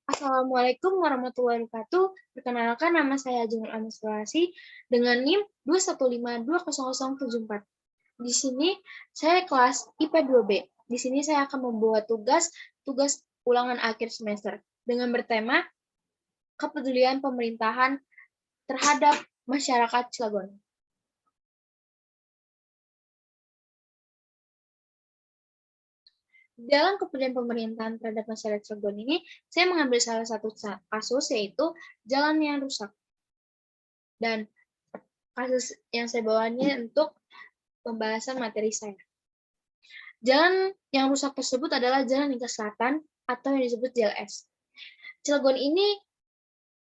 Assalamualaikum warahmatullahi wabarakatuh. Perkenalkan, nama saya Junul Sulasi dengan NIM 215200074. Di sini saya kelas IP 2B. Di sini saya akan membuat tugas ulangan akhir semester dengan bertema kepedulian pemerintahan terhadap masyarakat Cilegon. Dalam kepedulian pemerintahan terhadap masyarakat Cilegon ini, saya mengambil salah satu kasus, yaitu jalan yang rusak. Dan kasus yang saya bawa ini untuk pembahasan materi saya. Jalan yang rusak tersebut adalah Jalan Lingkar Selatan atau yang disebut JLS. Cilegon ini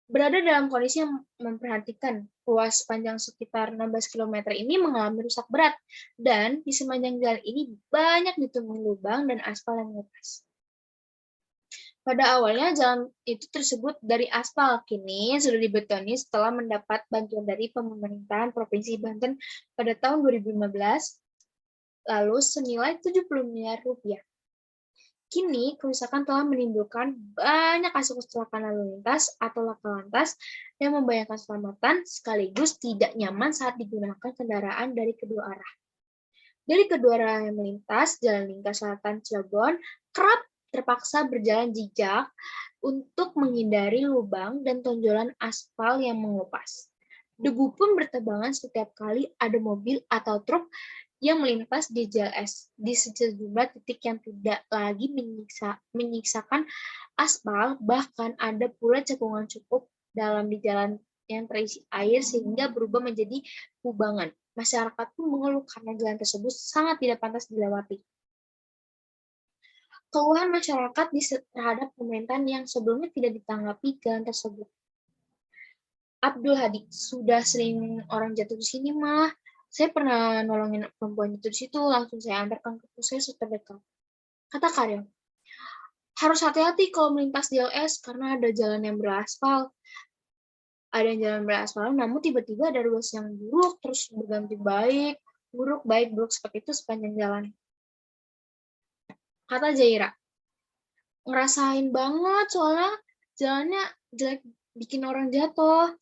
berada dalam kondisi yang memprihatinkan. Ruas panjang sekitar 16 km ini mengalami rusak berat, dan di sepanjang jalan ini banyak ditemui lubang dan aspal yang lepas. Pada awalnya jalan itu tersebut dari aspal, kini sudah dibetoni setelah mendapat bantuan dari pemerintahan Provinsi Banten pada tahun 2015, lalu senilai 70 miliar rupiah. Kini, kerusakan telah menimbulkan banyak kasus kecelakaan lalu lintas atau laka lantas yang membahayakan keselamatan sekaligus tidak nyaman saat digunakan kendaraan dari kedua arah. Dari kedua arah yang melintas, Jalan Lingkar Selatan Cilegon kerap terpaksa berjalan jejak untuk menghindari lubang dan tonjolan aspal yang mengelupas. Debu pun bertebangan setiap kali ada mobil atau truk yang melintas di JLS di sejumlah titik yang tidak lagi menyiksakan aspal, bahkan ada pula cekungan cukup dalam di jalan yang terisi air sehingga berubah menjadi kubangan. Masyarakat pun mengeluh karena jalan tersebut sangat tidak pantas dilewati. Keluhan masyarakat terhadap pemerintahan yang sebelumnya tidak ditanggapi jalan tersebut. Abdul Hadi, sudah sering orang jatuh di sini mah. Saya pernah nolongin perempuan itu di situ, langsung saya antarkan ke puskesmas terdekat. Kata Karyong, harus hati-hati kalau melintas JLS karena ada jalan yang beraspal. Ada yang jalan beraspal, namun tiba-tiba ada ruas yang buruk, terus berganti baik, buruk, seperti itu sepanjang jalan. Kata Jaira, ngerasain banget soalnya jalannya jelek, bikin orang jatuh.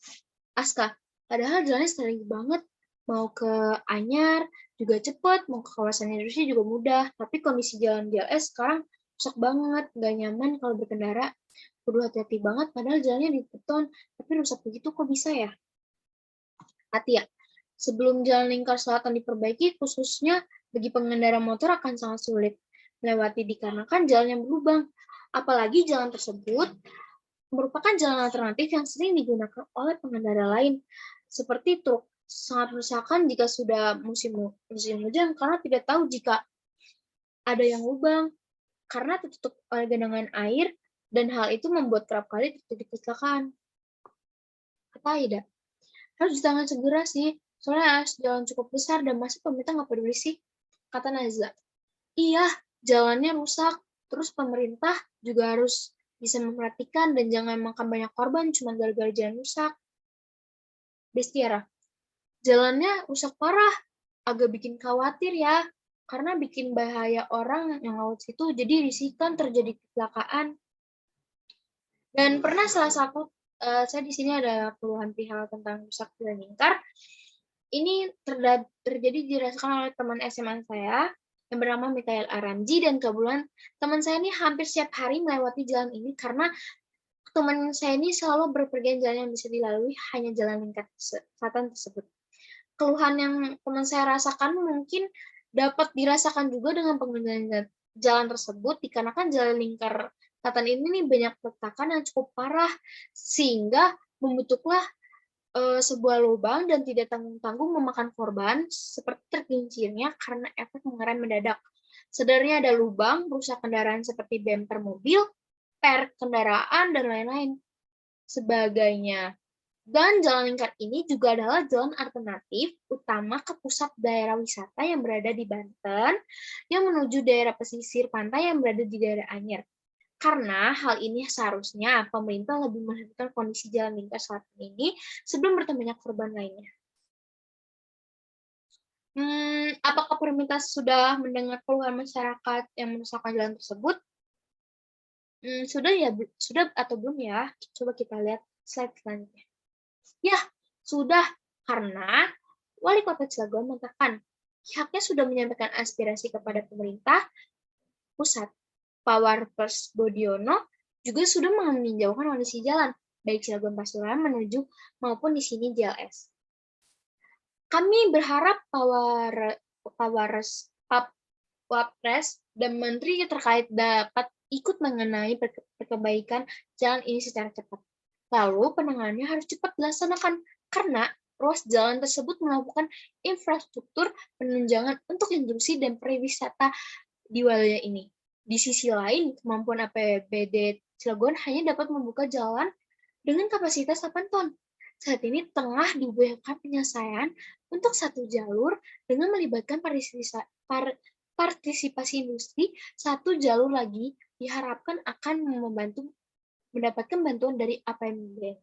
Aska, padahal jalannya strategi banget. Mau ke Anyar juga cepet, mau ke kawasan industri juga mudah. Tapi kondisi jalan JLS sekarang rusak banget, nggak nyaman kalau berkendara. Kudu hati-hati banget, padahal jalannya dibeton, tapi rusak begitu kok bisa ya? Atia, sebelum Jalan Lingkar Selatan diperbaiki, khususnya bagi pengendara motor akan sangat sulit melewati dikarenakan jalan yang berlubang. Apalagi jalan tersebut merupakan jalan alternatif yang sering digunakan oleh pengendara lain, seperti truk. Sangat meresahkan jika sudah musim hujan karena tidak tahu jika ada yang lubang karena tertutup oleh genangan air, dan hal itu membuat kerap kali terjadi kecelakaan. Kata Aida, harus ditangani segera sih, soalnya jalan cukup besar dan masih pemerintah nggak peduli sih. Kata Nazla, iya, jalannya rusak, terus pemerintah juga harus bisa memperhatikan dan jangan makan banyak korban cuma gara-gara jalan rusak. Bestiara, jalannya rusak parah, agak bikin khawatir ya, karena bikin bahaya orang yang lewat situ, jadi riskan terjadi kecelakaan. Dan pernah salah satu, saya di sini ada keluhan perihal tentang rusak jalan lingkar. Ini terjadi dirasakan oleh teman SMA saya yang bernama Mikael Aramji, dan kebetulan teman saya ini hampir setiap hari melewati jalan ini karena teman saya ini selalu berpergian jalan yang bisa dilalui hanya Jalan Lingkar Selatan tersebut. Keluhan yang teman saya rasakan mungkin dapat dirasakan juga dengan pengguna jalan tersebut, dikarenakan Jalan Lingkar Selatan ini nih banyak retakan yang cukup parah, sehingga membutuhkan sebuah lubang dan tidak tanggung-tanggung memakan korban, seperti tergelincirnya karena efek mengerem mendadak. Sebenarnya ada lubang, rusak kendaraan seperti bemper mobil, per kendaraan, dan lain-lain sebagainya. Dan jalan lingkar ini juga adalah jalan alternatif utama ke pusat daerah wisata yang berada di Banten, yang menuju daerah pesisir pantai yang berada di daerah Anyer. Karena hal ini seharusnya pemerintah lebih memperhatikan kondisi jalan lingkar selatan ini sebelum bertambahnya korban lainnya. Apakah pemerintah sudah mendengar keluhan masyarakat yang merusakkan jalan tersebut? Sudah atau belum ya? Coba kita lihat slide selanjutnya. Ya, sudah, karena Wali Kota Cilegon mengatakan pihaknya sudah menyampaikan aspirasi kepada pemerintah pusat. Pak Warpers Bodiono juga sudah meninjaukan kondisi jalan, baik Cilegon Pasuruan menuju maupun di sini JLS. Kami berharap Pak Wapres dan Menteri terkait dapat ikut mengenai perbaikan jalan ini secara cepat. Lalu penanganannya harus cepat dilaksanakan karena ruas jalan tersebut melakukan infrastruktur penunjangan untuk industri dan pariwisata di wilayah ini. Di sisi lain, kemampuan APBD Cilegon hanya dapat membuka jalan dengan kapasitas 8 ton. Saat ini tengah diupayakan penyelesaian untuk satu jalur dengan melibatkan partisipasi industri. Satu jalur lagi diharapkan akan mendapatkan bantuan dari APBD.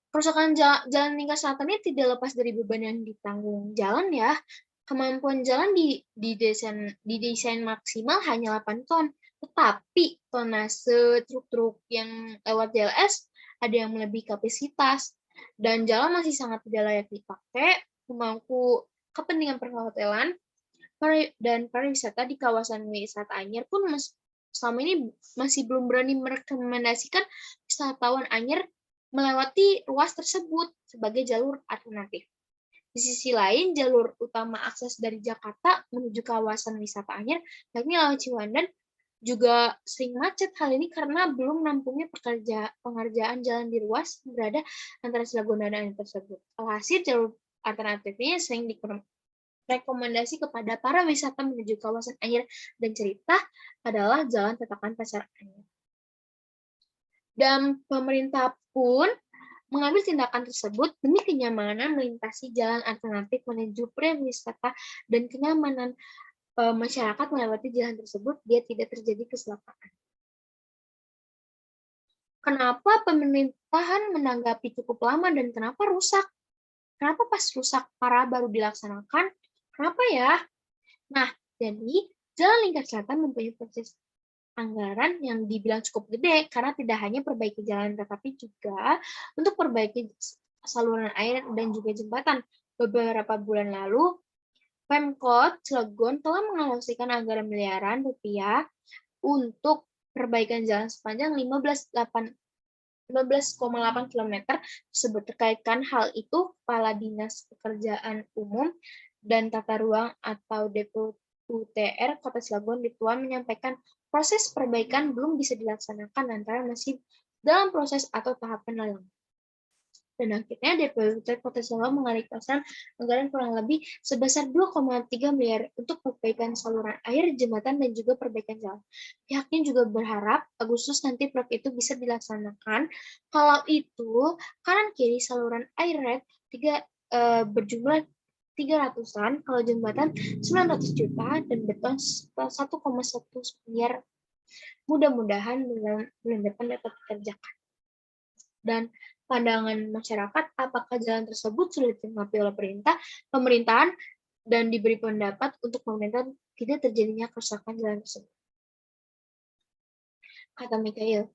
Kerusakan jalan lingkar selatan ini tidak lepas dari beban yang ditanggung jalan ya. Kemampuan jalan didesain maksimal hanya 8 ton, tetapi tonase truk-truk yang lewat JLS ada yang melebihi kapasitas, dan jalan masih sangat tidak layak dipakai, memangku kepentingan perhotelan dan pariwisata di kawasan wisata Anyer pun selama ini masih belum berani merekomendasikan wisatawan Anyer melewati ruas tersebut sebagai jalur alternatif. Di sisi lain, jalur utama akses dari Jakarta menuju kawasan wisata Anyer, yakni lewat Ciwandan, juga sering macet. Hal ini karena belum nampungnya pengerjaan jalan di ruas berada antara Cilegon dan Anyer tersebut. Alhasil, jalur alternatifnya sering direkomendasi kepada para wisata menuju kawasan Anyer dan cerita adalah Jalan Tatakan Pasar Anyer. Dan pemerintah pun mengambil tindakan tersebut demi kenyamanan melintasi jalan alternatif menuju pariwisata dan kenyamanan masyarakat melewati jalan tersebut, dia tidak terjadi kecelakaan. Kenapa pemerintahan menanggapi cukup lama dan kenapa rusak? Kenapa pas rusak parah baru dilaksanakan? Kenapa ya? Nah, jadi Jalan Lingkar Selatan mempunyai proses anggaran yang dibilang cukup gede karena tidak hanya perbaiki jalan tetapi juga untuk perbaiki saluran air dan juga jembatan. Beberapa bulan lalu, Pemkot Cilegon telah mengalokasikan anggaran miliaran rupiah untuk perbaikan jalan sepanjang 15,8 km tersebut. Terkaitkan hal itu, Kepala Dinas Pekerjaan Umum dan Tata Ruang atau DPUTR Kota Cilegon Rituan menyampaikan proses perbaikan belum bisa dilaksanakan lantaran masih dalam proses atau tahap lelang. Dan akhirnya DPUTR Kota Cilegon mengalokasikan anggaran kurang lebih sebesar 2,3 miliar untuk perbaikan saluran air, jembatan, dan juga perbaikan jalan. Pihaknya juga berharap Agustus nanti proyek itu bisa dilaksanakan. Kalau itu, kanan kiri saluran air red berjumlah 300-an, kalau jembatan 900 juta, dan beton 1,1 miliar. Mudah-mudahan bulan depan dapat dikerjakan. Dan pandangan masyarakat, apakah jalan tersebut sudah ditanggapi oleh pemerintahan dan diberi pendapat untuk pemerintah tidak terjadinya kerusakan jalan tersebut. Kata Mikhail,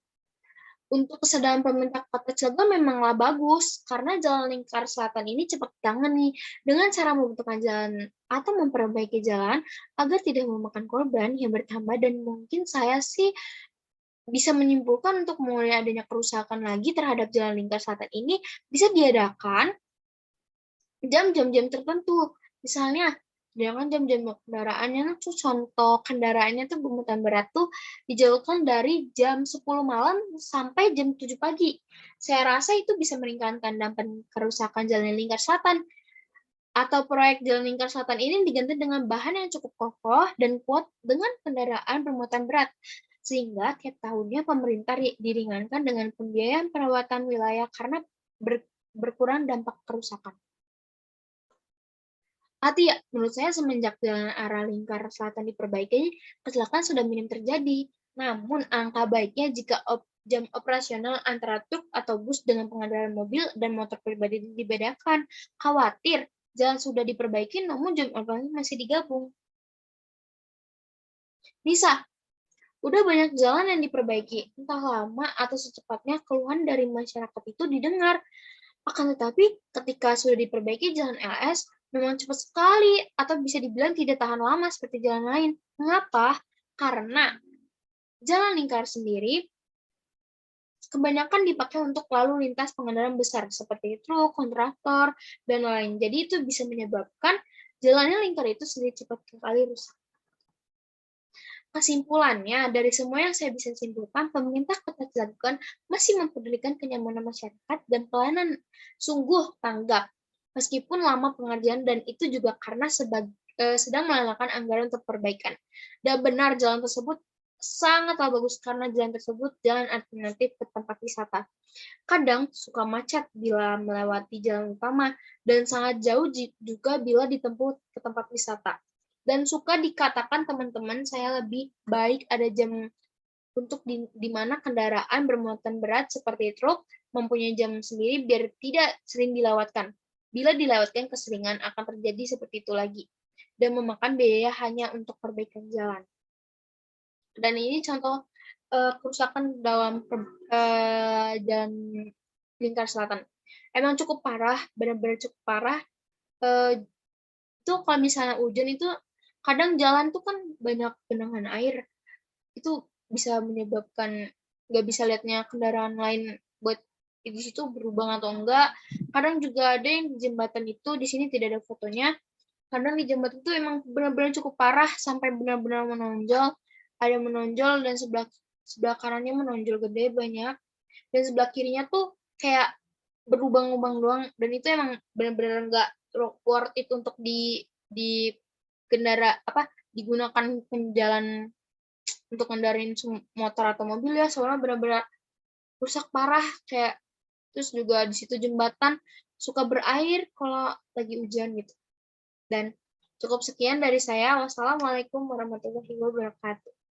untuk kesadaran pemerintah Kota Cilegon memanglah bagus, karena Jalan Lingkar Selatan ini cepat ditangani dengan cara membentukkan jalan atau memperbaiki jalan agar tidak memakan korban yang bertambah, dan mungkin saya sih bisa menyimpulkan untuk mulai adanya kerusakan lagi terhadap Jalan Lingkar Selatan ini bisa diadakan jam-jam tertentu. Misalnya, jangan jam-jam kendaraannya tuh contoh kendaraannya tuh bermuatan berat tuh dijauhkan dari jam 10 malam sampai jam 7 pagi. Saya rasa itu bisa meringankan dampak kerusakan Jalan Lingkar Selatan. Atau proyek Jalan Lingkar Selatan ini diganti dengan bahan yang cukup kokoh dan kuat dengan kendaraan bermuatan berat. Sehingga tiap tahunnya pemerintah diringankan dengan pembiayaan perawatan wilayah karena berkurang dampak kerusakan. Ya, menurut saya semenjak jalan arah Lingkar Selatan diperbaiki, kecelakaan sudah minim terjadi. Namun, angka baiknya jika jam operasional antara truk atau bus dengan pengendara mobil dan motor pribadi dibedakan. Khawatir jalan sudah diperbaiki namun jam operasi masih digabung. Bisa, udah banyak jalan yang diperbaiki, entah lama atau secepatnya keluhan dari masyarakat itu didengar. Akan tetapi, ketika sudah diperbaiki jalan LS, memang cepat sekali atau bisa dibilang tidak tahan lama seperti jalan lain. Mengapa? Karena jalan lingkar sendiri kebanyakan dipakai untuk lalu lintas pengendara besar seperti truk, kontraktor, dan lain. Jadi itu bisa menyebabkan jalannya lingkar itu sendiri cepat sekali rusak. Kesimpulannya, dari semua yang saya bisa simpulkan, pemerintah Kota Cilegon masih mempedulikan kenyamanan masyarakat dan pelayanan sungguh tanggap, meskipun lama pengerjaan dan itu juga karena sedang melenakan anggaran untuk perbaikan. Dan benar jalan tersebut sangatlah bagus karena jalan tersebut jalan alternatif ke tempat wisata. Kadang suka macet bila melewati jalan utama dan sangat jauh juga bila ditempuh ke tempat wisata. Dan suka dikatakan teman-teman saya lebih baik ada jam untuk di mana kendaraan bermuatan berat seperti truk mempunyai jam sendiri biar tidak sering dilewatkan. Bila dilewatkan keseringan akan terjadi seperti itu lagi dan memakan biaya hanya untuk perbaikan jalan. Dan ini contoh kerusakan dalam jalan lingkar selatan. Emang cukup parah, benar-benar cukup parah. Itu kalau misalnya hujan itu kadang jalan tuh kan banyak genangan air. Itu bisa menyebabkan nggak bisa lihatnya kendaraan lain buat di situ berlubang atau enggak. Kadang juga ada yang di jembatan itu, di sini tidak ada fotonya. Kadang di jembatan itu emang benar-benar cukup parah sampai benar-benar menonjol. Ada menonjol dan sebelah kanannya menonjol gede banyak. Dan sebelah kirinya tuh kayak berlubang-lubang doang dan itu emang benar-benar nggak worth it untuk di kendara apa digunakan penjalan untuk ngendarain motor atau mobil ya soalnya benar-benar rusak parah kayak terus juga di situ jembatan suka berair kalau lagi hujan gitu. Dan cukup sekian dari saya. Wassalamualaikum warahmatullahi wabarakatuh.